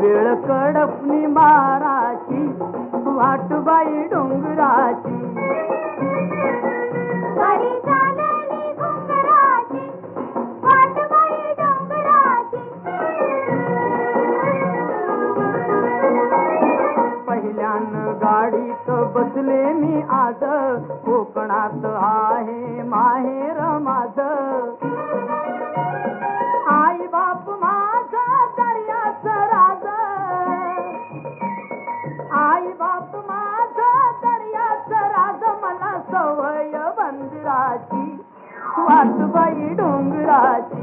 वेळ कडपणी माराची वाटबाई डोंगराची गाडी चालली घुंगराची वाटबाई डोंगराची पहिल्यानं गाडीत बसले मी आज कोकणात आहे माहेर माझं आई बाप माझा दर्याच राज आई बाप माझा दर्याच राज मला सवय बंदराची वाटबाई डोंगराची